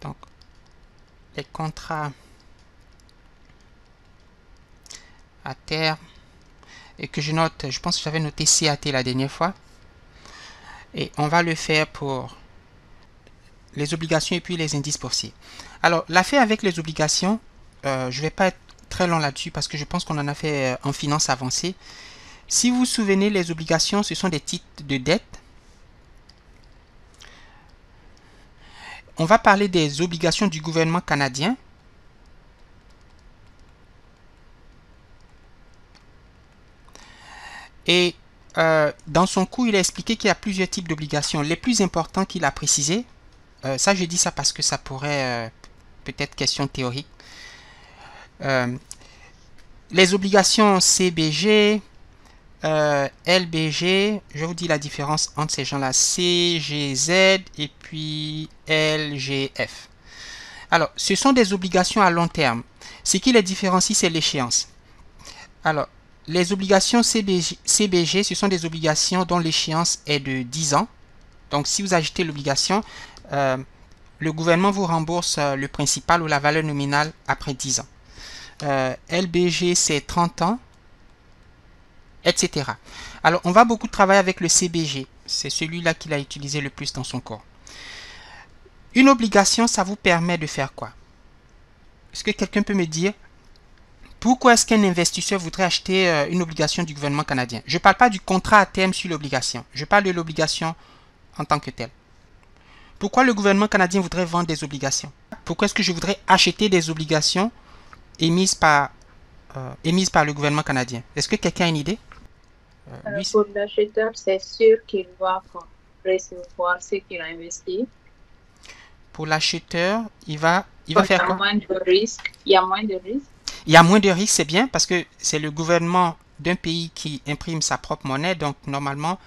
Donc, les contrats à terme, et que je note, je pense que j'avais noté CAT la dernière fois. Et on va le faire pour les obligations et puis les indices boursiers. Alors, l'affaire avec les obligations, je ne vais pas être très long là-dessus parce que je pense qu'on en a fait en finance avancée. Si vous vous souvenez, les obligations, ce sont des titres de dette. On va parler des obligations du gouvernement canadien. Et dans son cours, il a expliqué qu'il y a plusieurs types d'obligations. Les plus importants qu'il a précisés, ça je dis ça parce que ça pourrait peut-être question théorique. Les obligations CBG, LBG, je vous dis la différence entre ces gens-là, CGZ et puis LGF. Alors, ce sont des obligations à long terme. Ce qui les différencie, c'est l'échéance. Alors, les obligations CBG, ce sont des obligations dont l'échéance est de 10 ans. Donc, si vous achetez l'obligation, le gouvernement vous rembourse le principal ou la valeur nominale après 10 ans. LBG, c'est 30 ans, etc. Alors, on va beaucoup travailler avec le CBG. C'est celui-là qu'il a utilisé le plus dans son cours. Une obligation, ça vous permet de faire quoi? Est-ce que quelqu'un peut me dire pourquoi est-ce qu'un investisseur voudrait acheter une obligation du gouvernement canadien? Je ne parle pas du contrat à terme sur l'obligation. Je parle de l'obligation en tant que telle. Pourquoi le gouvernement canadien voudrait vendre des obligations? Pourquoi est-ce que je voudrais acheter des obligations émises par le gouvernement canadien? Est-ce que quelqu'un a une idée? Pour l'acheteur, c'est sûr qu'il va recevoir ce qu'il a investi. Pour l'acheteur, il va faire quoi? Moins de risques. Il y a moins de risques. Il y a moins de risques, c'est bien, parce que c'est le gouvernement d'un pays qui imprime sa propre monnaie, donc normalement,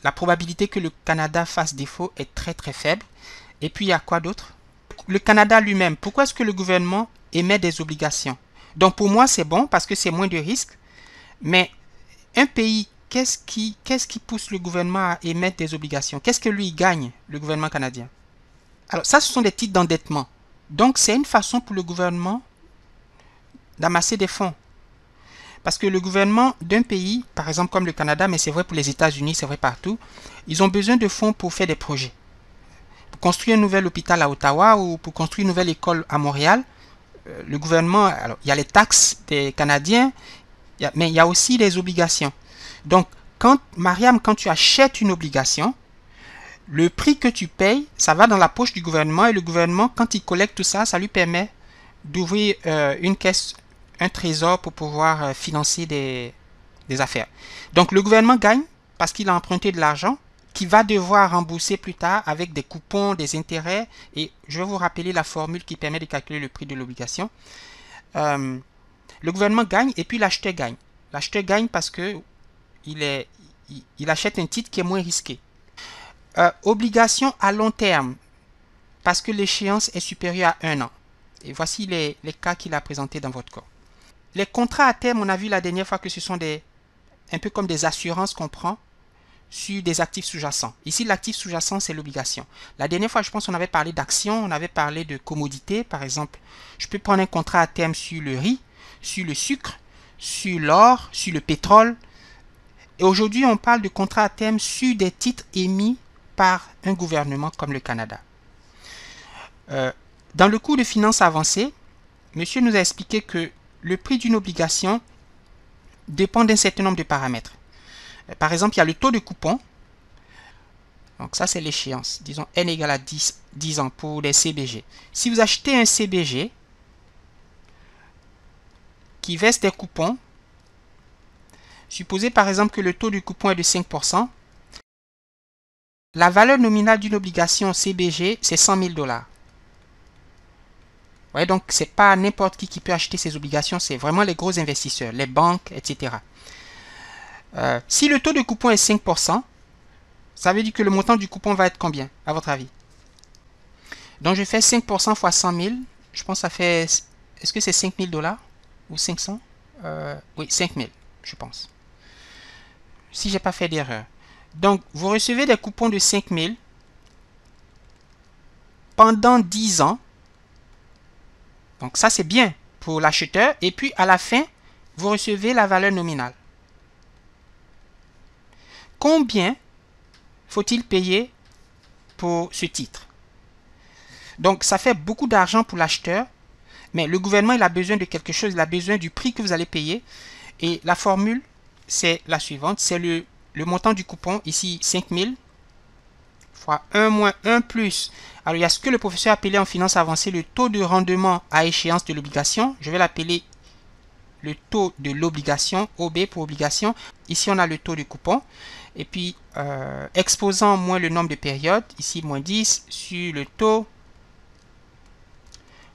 la probabilité que le Canada fasse défaut est très très faible. Et puis il y a quoi d'autre? Le Canada lui-même, pourquoi est-ce que le gouvernement émet des obligations? Donc pour moi c'est bon parce que c'est moins de risques, mais un pays, qu'est-ce qui pousse le gouvernement à émettre des obligations? Qu'est-ce que lui gagne, le gouvernement canadien? Alors ça, ce sont des titres d'endettement. Donc c'est une façon pour le gouvernement d'amasser des fonds. Parce que le gouvernement d'un pays, par exemple comme le Canada, mais c'est vrai pour les États-Unis, c'est vrai partout, ils ont besoin de fonds pour faire des projets. Pour construire un nouvel hôpital à Ottawa ou pour construire une nouvelle école à Montréal, le gouvernement, alors il y a les taxes des Canadiens, mais il y a aussi les obligations. Donc, Mariam, quand tu achètes une obligation, le prix que tu payes, ça va dans la poche du gouvernement et le gouvernement, quand il collecte tout ça, ça lui permet d'ouvrir une caisse, un trésor pour pouvoir financer des affaires. Donc le gouvernement gagne parce qu'il a emprunté de l'argent qu'il va devoir rembourser plus tard avec des coupons, des intérêts. Et je vais vous rappeler la formule qui permet de calculer le prix de l'obligation. Le gouvernement gagne et puis l'acheteur gagne. L'acheteur gagne parce que il achète un titre qui est moins risqué. Obligation à long terme parce que l'échéance est supérieure à 1 an. Et voici les cas qu'il a présentés dans votre cours. Les contrats à terme, on a vu la dernière fois que ce sont un peu comme des assurances qu'on prend sur des actifs sous-jacents. Ici, l'actif sous-jacent, c'est l'obligation. La dernière fois, je pense qu'on avait parlé d'actions, on avait parlé de commodités. Par exemple, je peux prendre un contrat à terme sur le riz, sur le sucre, sur l'or, sur le pétrole. Et aujourd'hui, on parle de contrats à terme sur des titres émis par un gouvernement comme le Canada. Dans le cours de finance avancée, monsieur nous a expliqué que le prix d'une obligation dépend d'un certain nombre de paramètres. Par exemple, il y a le taux de coupon. Donc ça, c'est l'échéance. Disons n égale à 10 ans pour les CBG. Si vous achetez un CBG qui verse des coupons, supposez par exemple que le taux du coupon est de 5%, la valeur nominale d'une obligation CBG, c'est 100 000 $. Ouais, donc, ce n'est pas n'importe qui peut acheter ces obligations, c'est vraiment les gros investisseurs, les banques, etc. Si le taux de coupon est 5%, ça veut dire que le montant du coupon va être combien, à votre avis? Donc, je fais 5% fois 100 000. Je pense que ça fait... Est-ce que c'est 5 000 $ ou 500? Oui, 5 000, je pense. Si je n'ai pas fait d'erreur. Donc, vous recevez des coupons de 5 000 pendant 10 ans. Donc ça, c'est bien pour l'acheteur. Et puis, à la fin, vous recevez la valeur nominale. Combien faut-il payer pour ce titre? Donc, ça fait beaucoup d'argent pour l'acheteur, mais le gouvernement, il a besoin de quelque chose. Il a besoin du prix que vous allez payer. Et la formule, c'est la suivante. C'est le montant du coupon, ici 5000, fois 1 moins 1 plus. Alors, il y a ce que le professeur a appelé en finance avancée le taux de rendement à échéance de l'obligation. Je vais l'appeler le taux de l'obligation, OB pour obligation. Ici, on a le taux du coupon. Et puis, exposant moins le nombre de périodes, ici, moins 10, sur le taux,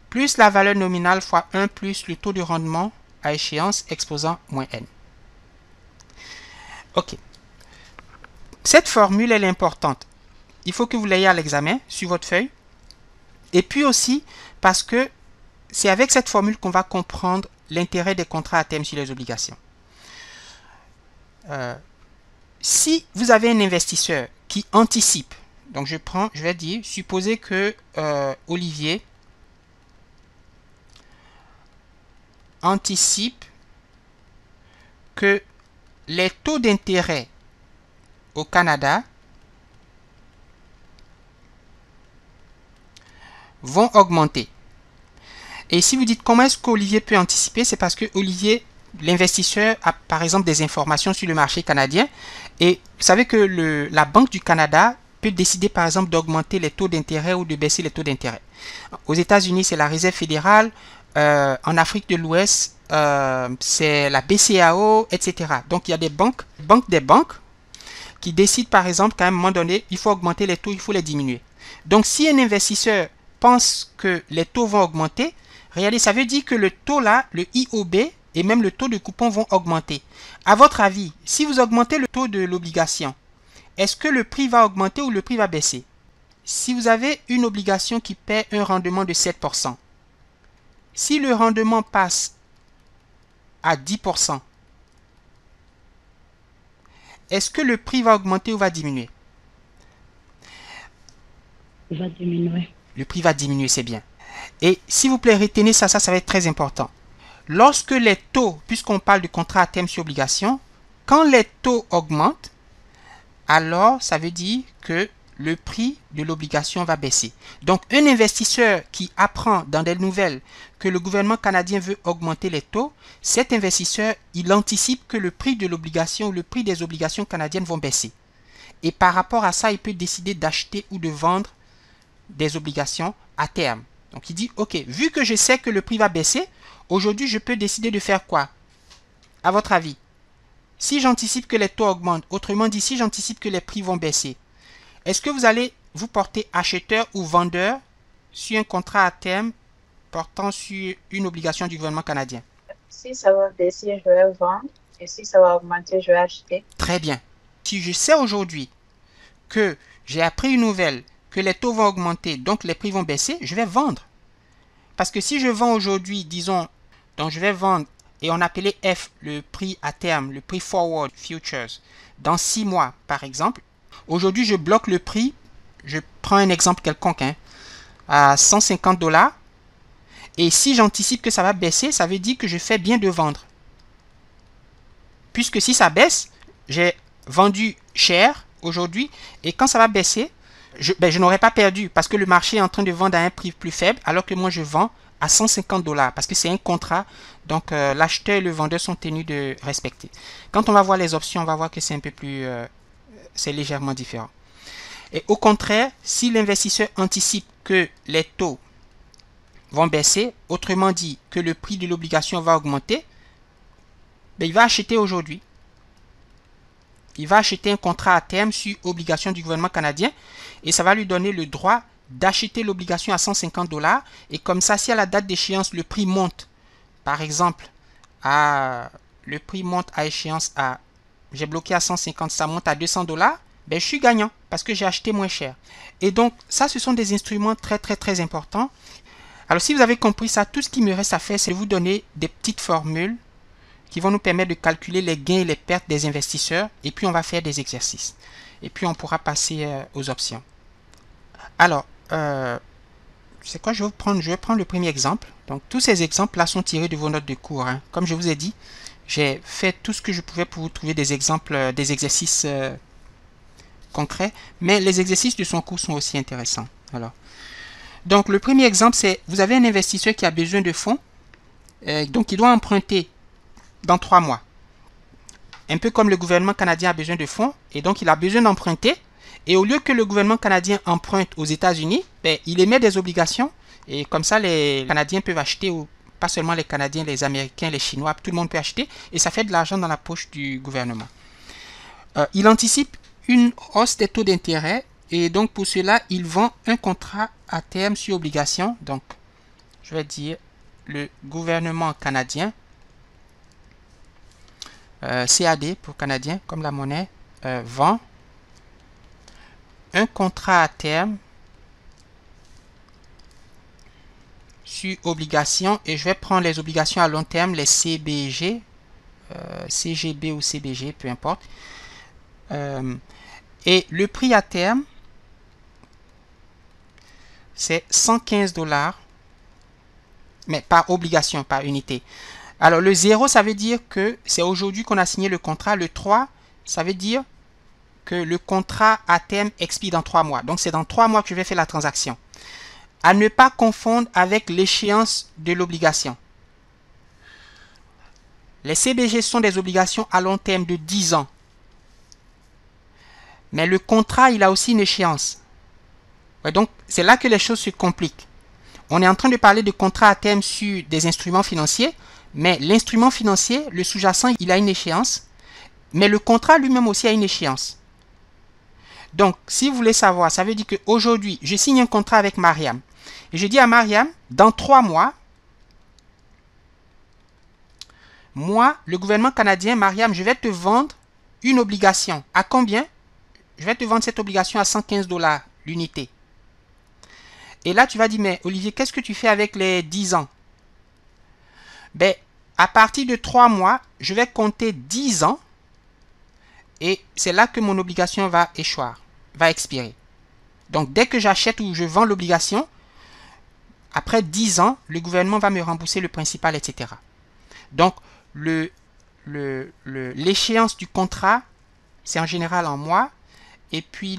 plus la valeur nominale fois 1 plus le taux de rendement à échéance, exposant moins N. OK. Cette formule, elle est importante. Il faut que vous l'ayez à l'examen sur votre feuille. Et puis aussi, parce que c'est avec cette formule qu'on va comprendre l'intérêt des contrats à terme sur les obligations. Si vous avez un investisseur qui anticipe, donc je vais dire, supposez que Olivier anticipe que les taux d'intérêt au Canada vont augmenter. Et si vous dites comment est-ce qu'Olivier peut anticiper, c'est parce que Olivier, l'investisseur, a par exemple des informations sur le marché canadien. Et vous savez que la Banque du Canada peut décider par exemple d'augmenter les taux d'intérêt ou de baisser les taux d'intérêt. Aux États-Unis, c'est la Réserve fédérale. En Afrique de l'Ouest, c'est la BCAO, etc. Donc, il y a des banques qui décident par exemple qu'à un moment donné, il faut augmenter les taux, il faut les diminuer. Donc, si un investisseur pense que les taux vont augmenter, regardez, ça veut dire que le taux là, le IOB et même le taux de coupon vont augmenter. À votre avis, si vous augmentez le taux de l'obligation, est-ce que le prix va augmenter ou le prix va baisser? Si vous avez une obligation qui paie un rendement de 7%, si le rendement passe à 10%, est-ce que le prix va augmenter ou va diminuer? Il va diminuer. Le prix va diminuer, c'est bien. Et s'il vous plaît, retenez ça va être très important. Lorsque les taux, puisqu'on parle de contrat à terme sur obligation, quand les taux augmentent, alors ça veut dire que le prix de l'obligation va baisser. Donc, un investisseur qui apprend dans des nouvelles que le gouvernement canadien veut augmenter les taux, cet investisseur, il anticipe que le prix de l'obligation ou le prix des obligations canadiennes vont baisser. Et par rapport à ça, il peut décider d'acheter ou de vendre des obligations à terme. Donc, il dit, OK, vu que je sais que le prix va baisser, aujourd'hui, je peux décider de faire quoi? À votre avis? Si j'anticipe que les taux augmentent, autrement dit, si j'anticipe que les prix vont baisser, est-ce que vous allez vous porter acheteur ou vendeur sur un contrat à terme portant sur une obligation du gouvernement canadien? Si ça va baisser, je vais vendre. Et si ça va augmenter, je vais acheter. Très bien. Si je sais aujourd'hui que j'ai appris une nouvelle, que les taux vont augmenter, donc les prix vont baisser, je vais vendre. Parce que si je vends aujourd'hui, disons, donc je vais vendre, et on appelait F le prix à terme, le prix forward futures, dans 6 mois par exemple, aujourd'hui je bloque le prix, je prends un exemple quelconque, à $150, et si j'anticipe que ça va baisser, ça veut dire que je fais bien de vendre. Puisque si ça baisse, j'ai vendu cher aujourd'hui, et quand ça va baisser, je n'aurai pas perdu parce que le marché est en train de vendre à un prix plus faible alors que moi je vends à $150 parce que c'est un contrat, donc l'acheteur et le vendeur sont tenus de respecter. Quand on va voir les options, on va voir que c'est un peu plus, c'est légèrement différent. Et au contraire, si l'investisseur anticipe que les taux vont baisser, autrement dit que le prix de l'obligation va augmenter, ben, il va acheter aujourd'hui. Il va acheter un contrat à terme sur obligation du gouvernement canadien et ça va lui donner le droit d'acheter l'obligation à $150 et comme ça, si à la date d'échéance, le prix monte, par exemple, le prix monte à échéance à, j'ai bloqué à 150, ça monte à $200, ben, je suis gagnant parce que j'ai acheté moins cher. Et donc, ça, ce sont des instruments très, très, très importants. Alors, si vous avez compris ça, tout ce qui me reste à faire, c'est de vous donner des petites formules qui vont nous permettre de calculer les gains et les pertes des investisseurs. Et puis, on va faire des exercices. Et puis, on pourra passer aux options. Alors, c'est quoi, je vais prendre le premier exemple. Donc, tous ces exemples-là sont tirés de vos notes de cours, hein. Comme je vous ai dit, j'ai fait tout ce que je pouvais pour vous trouver des exemples, des exercices concrets, mais les exercices de son cours sont aussi intéressants. Alors, donc, le premier exemple, c'est, vous avez un investisseur qui a besoin de fonds, donc il doit emprunter dans 3 mois. Un peu comme le gouvernement canadien a besoin de fonds, et donc il a besoin d'emprunter. Et au lieu que le gouvernement canadien emprunte aux États-Unis, ben, il émet des obligations. Et comme ça, les Canadiens peuvent acheter, ou pas seulement les Canadiens, les Américains, les Chinois, tout le monde peut acheter. Et ça fait de l'argent dans la poche du gouvernement. Il anticipe une hausse des taux d'intérêt. Et donc pour cela, il vend un contrat à terme sur obligation. Donc, je vais dire le gouvernement canadien, CAD pour canadien, comme la monnaie, vend un contrat à terme sur obligation, et je vais prendre les obligations à long terme, les CBG, CGB ou CBG, peu importe. Et le prix à terme, c'est 115 $, mais par obligation, par unité. Alors le 0, ça veut dire que c'est aujourd'hui qu'on a signé le contrat. Le 3, ça veut dire que le contrat à terme expire dans 3 mois. Donc c'est dans 3 mois que je vais faire la transaction. À ne pas confondre avec l'échéance de l'obligation. Les CBG sont des obligations à long terme de 10 ans. Mais le contrat, il a aussi une échéance. Ouais, donc c'est là que les choses se compliquent. On est en train de parler de contrat à terme sur des instruments financiers, mais l'instrument financier, le sous-jacent, il a une échéance, mais le contrat lui-même aussi a une échéance. Donc, si vous voulez savoir, ça veut dire qu'aujourd'hui, je signe un contrat avec Mariam. Et je dis à Mariam, dans 3 mois, moi, le gouvernement canadien, Mariam, je vais te vendre une obligation. À combien? Je vais te vendre cette obligation à 115 $ l'unité. Et là, tu vas dire, mais Olivier, qu'est-ce que tu fais avec les 10 ans? Ben, à partir de 3 mois, je vais compter 10 ans. Et c'est là que mon obligation va échoir, va expirer. Donc, dès que j'achète ou je vends l'obligation, après 10 ans, le gouvernement va me rembourser le principal, etc. Donc, l'échéance du contrat, c'est en général en mois. Et puis,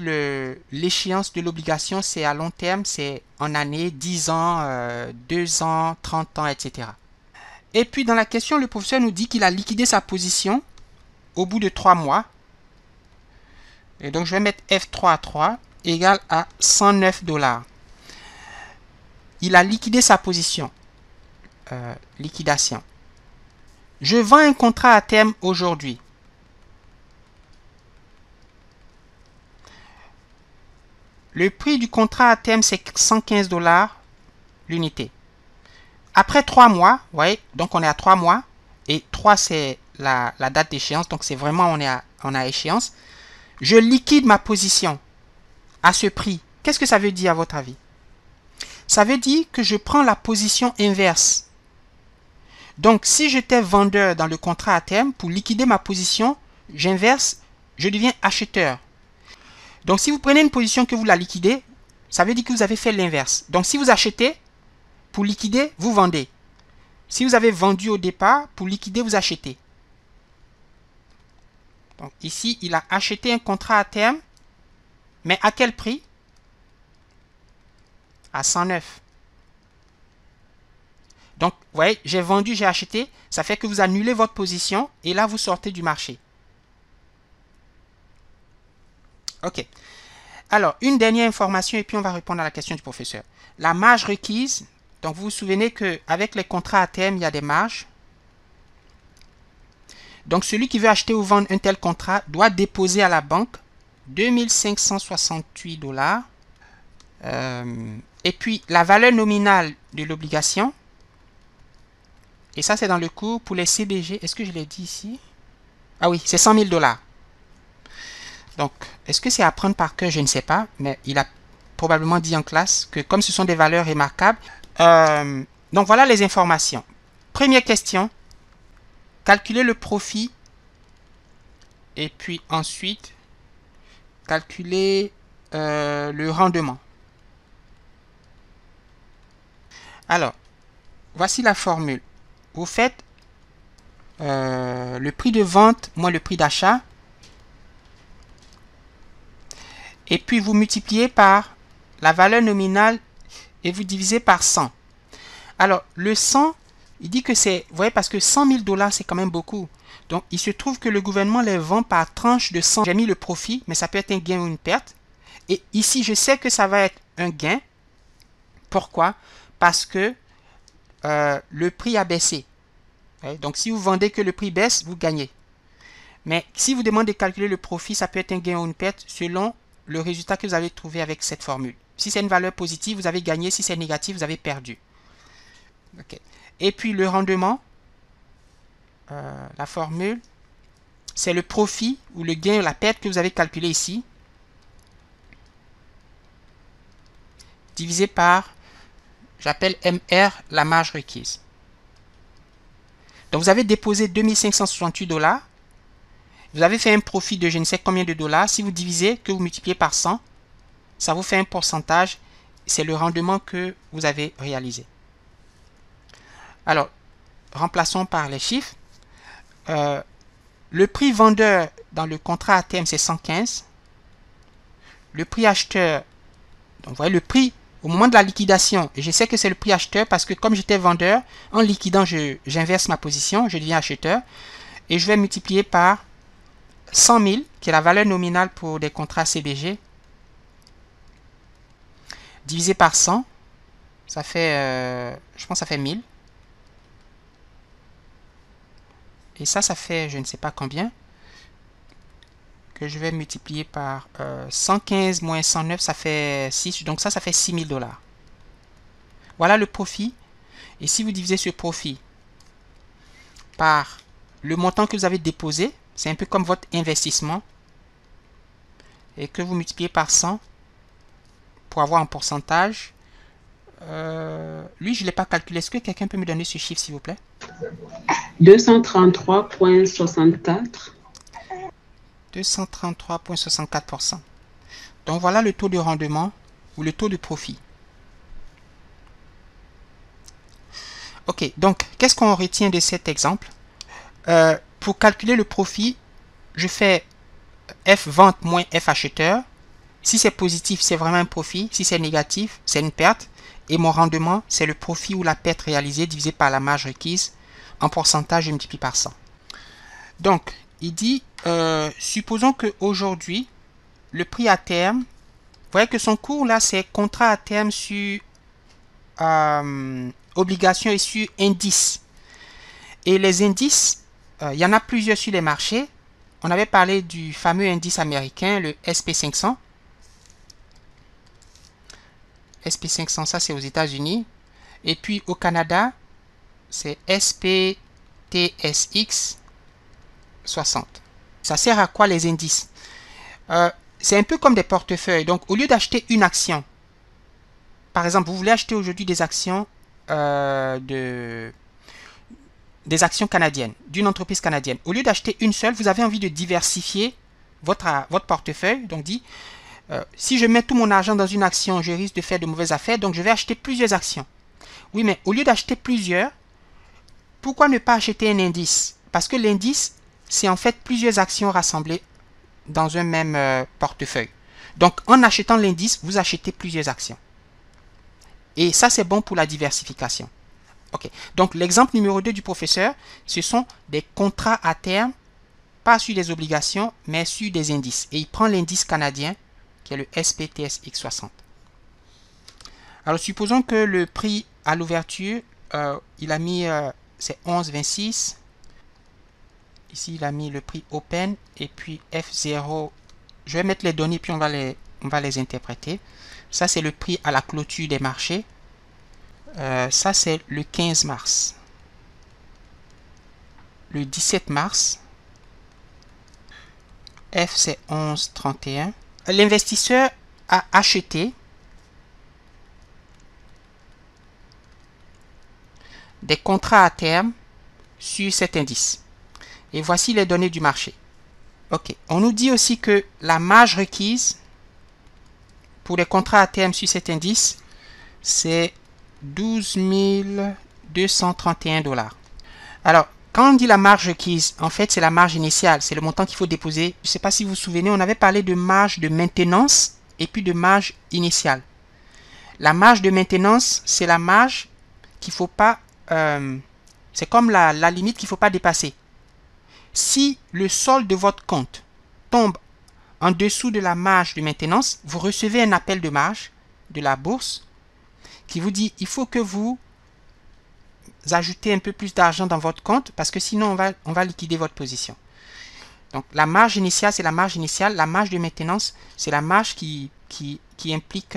l'échéance de l'obligation, c'est à long terme, c'est en année, 10 ans, 2 ans, 30 ans, etc. Et puis, dans la question, le professeur nous dit qu'il a liquidé sa position au bout de 3 mois. Et donc, je vais mettre F3 à 3 égale à 109 $. Il a liquidé sa position. Liquidation. Je vends un contrat à terme aujourd'hui. Le prix du contrat à terme, c'est 115 $ l'unité. Après 3 mois, vous voyez, donc on est à 3 mois. Et 3, c'est la date d'échéance. Donc, c'est vraiment, on a échéance. Je liquide ma position à ce prix. Qu'est-ce que ça veut dire à votre avis? Ça veut dire que je prends la position inverse. Donc, si j'étais vendeur dans le contrat à terme, pour liquider ma position, j'inverse, je deviens acheteur. Donc, si vous prenez une position que vous la liquidez, ça veut dire que vous avez fait l'inverse. Donc, si vous achetez, pour liquider, vous vendez. Si vous avez vendu au départ, pour liquider, vous achetez. Donc, ici, il a acheté un contrat à terme, mais à quel prix? À 109. Donc, vous voyez, j'ai vendu, j'ai acheté. Ça fait que vous annulez votre position et là, vous sortez du marché. OK. Alors, une dernière information et puis on va répondre à la question du professeur. La marge requise. Donc, vous vous souvenez qu'avec les contrats à terme, il y a des marges. Donc, celui qui veut acheter ou vendre un tel contrat doit déposer à la banque 2568 $. Et puis, la valeur nominale de l'obligation. Et ça, c'est dans le cours pour les CBG. Est-ce que je l'ai dit ici? Ah oui, c'est 100 000 $. Donc, est-ce que c'est à prendre par cœur? Je ne sais pas. Mais il a probablement dit en classe que comme ce sont des valeurs remarquables. Donc, voilà les informations. Première question. Calculer le profit. Et puis ensuite, calculer le rendement. Alors, voici la formule. Vous faites le prix de vente moins le prix d'achat. Et puis, vous multipliez par la valeur nominale et vous divisez par 100. Alors, le 100, il dit que c'est... Vous voyez, parce que 100 000 $, c'est quand même beaucoup. Donc, il se trouve que le gouvernement les vend par tranche de 100. J'ai mis le profit, mais ça peut être un gain ou une perte. Et ici, je sais que ça va être un gain. Pourquoi? Parce que le prix a baissé. Donc, si vous vendez que le prix baisse, vous gagnez. Mais si vous demandez de calculer le profit, ça peut être un gain ou une perte selon le résultat que vous avez trouvé avec cette formule. Si c'est une valeur positive, vous avez gagné. Si c'est négatif, vous avez perdu. Okay. Et puis, le rendement, la formule, c'est le profit ou le gain ou la perte que vous avez calculé ici, divisé par, j'appelle MR, la marge requise. Donc, vous avez déposé 2568 $. Vous avez fait un profit de je ne sais combien de dollars. Si vous divisez, que vous multipliez par 100, ça vous fait un pourcentage. C'est le rendement que vous avez réalisé. Alors, remplaçons par les chiffres. Le prix vendeur dans le contrat à terme, c'est 115. Le prix acheteur, donc vous voyez le prix au moment de la liquidation, et je sais que c'est le prix acheteur parce que comme j'étais vendeur, en liquidant, j'inverse ma position, je deviens acheteur, et je vais multiplier par 100 000, qui est la valeur nominale pour des contrats CBG, divisé par 100, ça fait, je pense que ça fait 1000. Et ça fait je ne sais pas combien, que je vais multiplier par 115 moins 109, ça fait 6. Donc ça fait 6 000 $. Voilà le profit. Et si vous divisez ce profit par le montant que vous avez déposé, c'est un peu comme votre investissement, et que vous multipliez par 100 pour avoir un pourcentage. Lui, je ne l'ai pas calculé. Est-ce que quelqu'un peut me donner ce chiffre, s'il vous plaît? 233,64. 233,64%. Donc voilà le taux de rendement ou le taux de profit. Ok, donc qu'est-ce qu'on retient de cet exemple? Pour calculer le profit, je fais F vente moins F acheteur. Si c'est positif, c'est vraiment un profit. Si c'est négatif, c'est une perte. Et mon rendement, c'est le profit ou la perte réalisée divisé par la marge requise. En pourcentage, je multiplie par 100. Donc, il dit, supposons qu'aujourd'hui, le prix à terme, vous voyez que son cours là, c'est contrat à terme sur obligation et sur indice. Et les indices, il y en a plusieurs sur les marchés. On avait parlé du fameux indice américain, le SP500. SP500, ça c'est aux États-Unis. Et puis au Canada, c'est SPTSX 60. Ça sert à quoi les indices? C'est un peu comme des portefeuilles. Donc, au lieu d'acheter une action, par exemple, vous voulez acheter aujourd'hui des actions des actions canadiennes, d'une entreprise canadienne. Au lieu d'acheter une seule, vous avez envie de diversifier votre portefeuille. Donc, dit, si je mets tout mon argent dans une action, je risque de faire de mauvaises affaires. Donc, je vais acheter plusieurs actions. Oui, mais au lieu d'acheter plusieurs, pourquoi ne pas acheter un indice? Parce que l'indice, c'est en fait plusieurs actions rassemblées dans un même portefeuille. Donc, en achetant l'indice, vous achetez plusieurs actions. Et ça, c'est bon pour la diversification. Ok. Donc, l'exemple numéro 2 du professeur, ce sont des contrats à terme, pas sur des obligations, mais sur des indices. Et il prend l'indice canadien, qui est le SPTSX 60. Alors, supposons que le prix à l'ouverture, il a mis, c'est 11,26. Ici, il a mis le prix open et puis F0. Je vais mettre les données puis on va les interpréter. Ça, c'est le prix à la clôture des marchés. Ça, c'est le 15 mars. Le 17 mars, F, c'est 11,31. L'investisseur a acheté des contrats à terme sur cet indice. Et voici les données du marché. Ok. On nous dit aussi que la marge requise pour les contrats à terme sur cet indice, c'est 12 231 $. Alors, quand on dit la marge requise, en fait, c'est la marge initiale, c'est le montant qu'il faut déposer. Je ne sais pas si vous vous souvenez, on avait parlé de marge de maintenance et puis de marge initiale. La marge de maintenance, c'est la marge qu'il ne faut pas... c'est comme la limite qu'il ne faut pas dépasser. Si le solde de votre compte tombe en dessous de la marge de maintenance, vous recevez un appel de marge de la bourse qui vous dit il faut que vous ajoutez un peu plus d'argent dans votre compte parce que sinon on va liquider votre position. Donc la marge initiale, c'est la marge initiale. La marge de maintenance, c'est la marge qui implique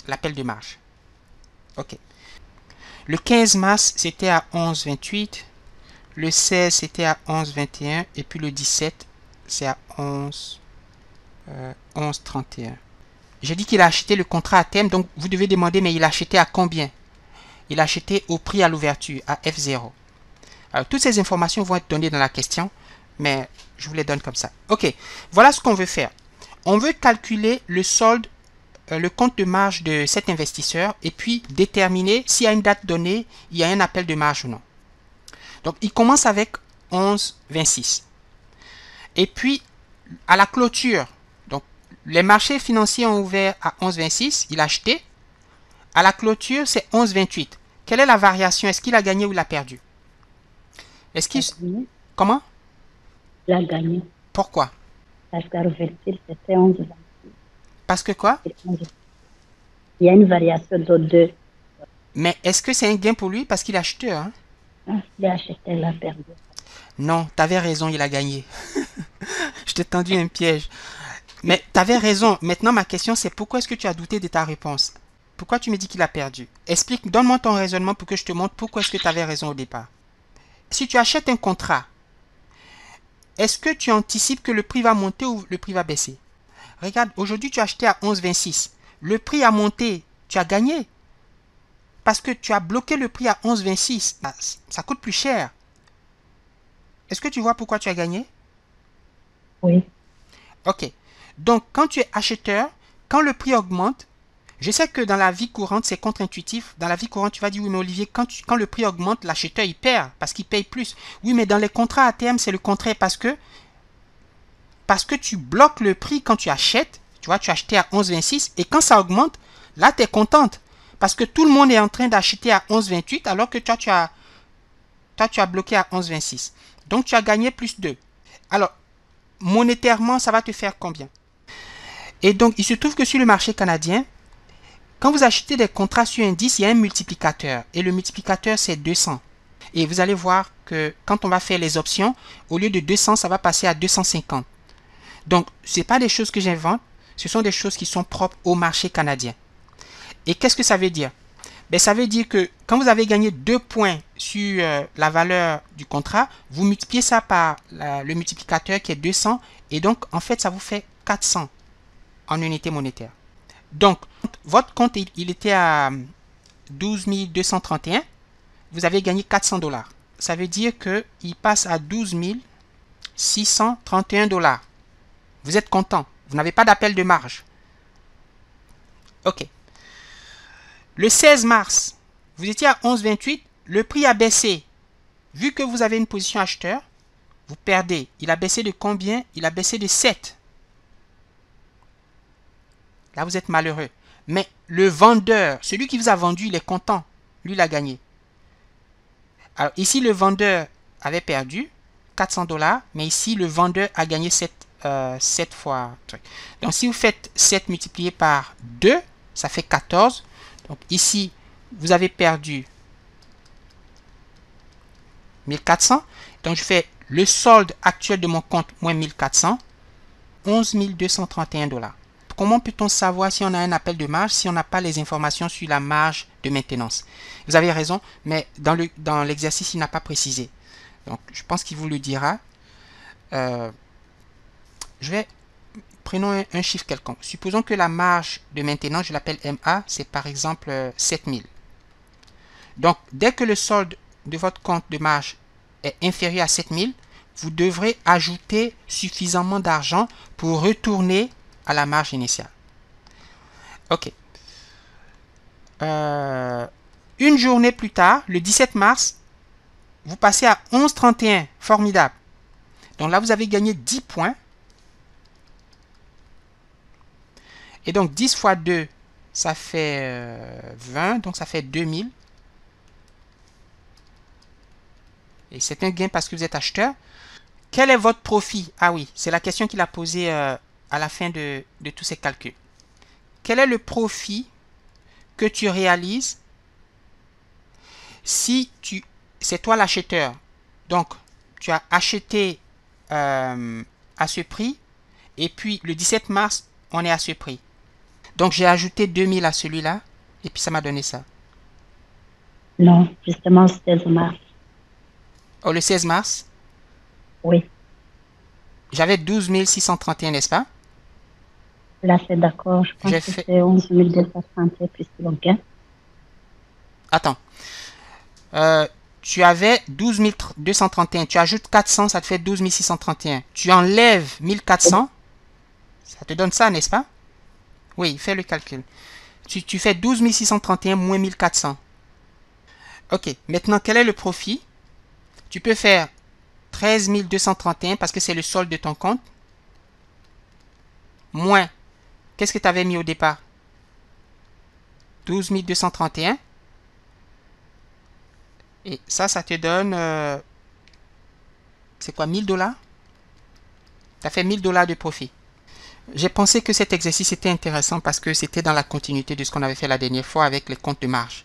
l'appel de marge. Ok. Le 15 mars, c'était à 11,28. Le 16, c'était à 11,21. Et puis le 17, c'est à 11,31. J'ai dit qu'il a acheté le contrat à terme. Donc vous devez demander, mais il a acheté à combien? Il a acheté au prix à l'ouverture, à F0. Alors, toutes ces informations vont être données dans la question, mais je vous les donne comme ça. Ok, voilà ce qu'on veut faire. On veut calculer le solde, le compte de marge de cet investisseur et puis déterminer s'il y a une date donnée, il y a un appel de marge ou non. Donc, il commence avec 11,26. Et puis, à la clôture, donc les marchés financiers ont ouvert à 11,26, il a acheté. À la clôture, c'est 11,28. Quelle est la variation? Est-ce qu'il a gagné ou il a perdu? Est-ce qu'il... Comment? Il a gagné. Pourquoi? Parce qu'à l'ouverture, c'était 11,26. Parce que quoi? Il y a une variation de 2. Mais est-ce que c'est un gain pour lui? Parce qu'il a acheté, hein? Il a acheté, il a perdu. Non, tu avais raison, il a gagné. Je t'ai tendu un piège. Mais tu avais raison. Maintenant, ma question, c'est pourquoi est-ce que tu as douté de ta réponse? Pourquoi tu me dis qu'il a perdu? Explique, donne-moi ton raisonnement pour que je te montre pourquoi est-ce que tu avais raison au départ. Si tu achètes un contrat, est-ce que tu anticipes que le prix va monter ou le prix va baisser? Regarde, aujourd'hui tu as acheté à 11,26. Le prix a monté, tu as gagné. Parce que tu as bloqué le prix à 11,26. Ça coûte plus cher. Est-ce que tu vois pourquoi tu as gagné? Oui. Ok. Donc, quand tu es acheteur, quand le prix augmente, je sais que dans la vie courante, c'est contre-intuitif. Dans la vie courante, tu vas dire, oui, mais Olivier, quand le prix augmente, l'acheteur, il perd parce qu'il paye plus. Oui, mais dans les contrats à terme, c'est le contraire parce que tu bloques le prix quand tu achètes. Tu vois, tu as acheté à 11,26 et quand ça augmente, là, tu es contente. Parce que tout le monde est en train d'acheter à 11,28 alors que toi, tu as bloqué à 11,26. Donc, tu as gagné plus 2. Alors, monétairement, ça va te faire combien? Et donc, il se trouve que sur le marché canadien, quand vous achetez des contrats sur indice, il y a un multiplicateur. Et le multiplicateur, c'est 200. Et vous allez voir que quand on va faire les options, au lieu de 200, ça va passer à 250. Donc, ce n'est pas des choses que j'invente. Ce sont des choses qui sont propres au marché canadien. Et qu'est-ce que ça veut dire? Ben, ça veut dire que quand vous avez gagné 2 points sur la valeur du contrat, vous multipliez ça par le multiplicateur qui est 200. Et donc, en fait, ça vous fait 400 en unité monétaire. Donc, votre compte, il était à 12 231. Vous avez gagné 400 $. Ça veut dire qu'il passe à 12 631 $. Vous êtes content. Vous n'avez pas d'appel de marge. OK. Le 16 mars, vous étiez à 11,28. Le prix a baissé. Vu que vous avez une position acheteur, vous perdez. Il a baissé de combien? Il a baissé de 7. Là, vous êtes malheureux. Mais le vendeur, celui qui vous a vendu, il est content. Lui, il a gagné. Alors, ici, le vendeur avait perdu 400 $, mais ici, le vendeur a gagné 7 fois. Donc, si vous faites 7 multiplié par 2, ça fait 14. Donc, ici, vous avez perdu 1400. Donc, je fais le solde actuel de mon compte moins 1400, 11 231 $. Comment peut-on savoir si on a un appel de marge si on n'a pas les informations sur la marge de maintenance? Vous avez raison, mais dans l'exercice, il n'a pas précisé. Donc, je pense qu'il vous le dira. Prenons un chiffre quelconque. Supposons que la marge de maintenance, je l'appelle MA, c'est par exemple 7000. Donc, dès que le solde de votre compte de marge est inférieur à 7000, vous devrez ajouter suffisamment d'argent pour retourner à la marge initiale. OK. Une journée plus tard, le 17 mars, vous passez à 11,31. Formidable. Donc là, vous avez gagné 10 points. Et donc 10 fois 2, ça fait 20, donc ça fait 2000. Et c'est un gain parce que vous êtes acheteur. Quel est votre profit? Ah oui, c'est la question qu'il a posée à la fin de tous ces calculs. Quel est le profit que tu réalises si c'est toi l'acheteur? Donc, tu as acheté à ce prix et puis le 17 mars, on est à ce prix. Donc, j'ai ajouté 2000 à celui-là et puis ça m'a donné ça. Non, justement, le 16 mars. Oh, le 16 mars? Oui. J'avais 12 631, n'est-ce pas? Là, c'est d'accord. Je pense que c'est 11 231 plus le gain. Attends. Tu avais 12 231. Tu ajoutes 400, ça te fait 12 631. Tu enlèves 1400. Ça te donne ça, n'est-ce pas? Oui, fais le calcul. Tu fais 12 631 moins 1400. Ok, maintenant, quel est le profit? Tu peux faire 13 231 parce que c'est le solde de ton compte. Moins, qu'est-ce que tu avais mis au départ? 12 231. Et ça te donne... c'est quoi, 1000 $? Tu as fait 1000 $ de profit. J'ai pensé que cet exercice était intéressant parce que c'était dans la continuité de ce qu'on avait fait la dernière fois avec les comptes de marge.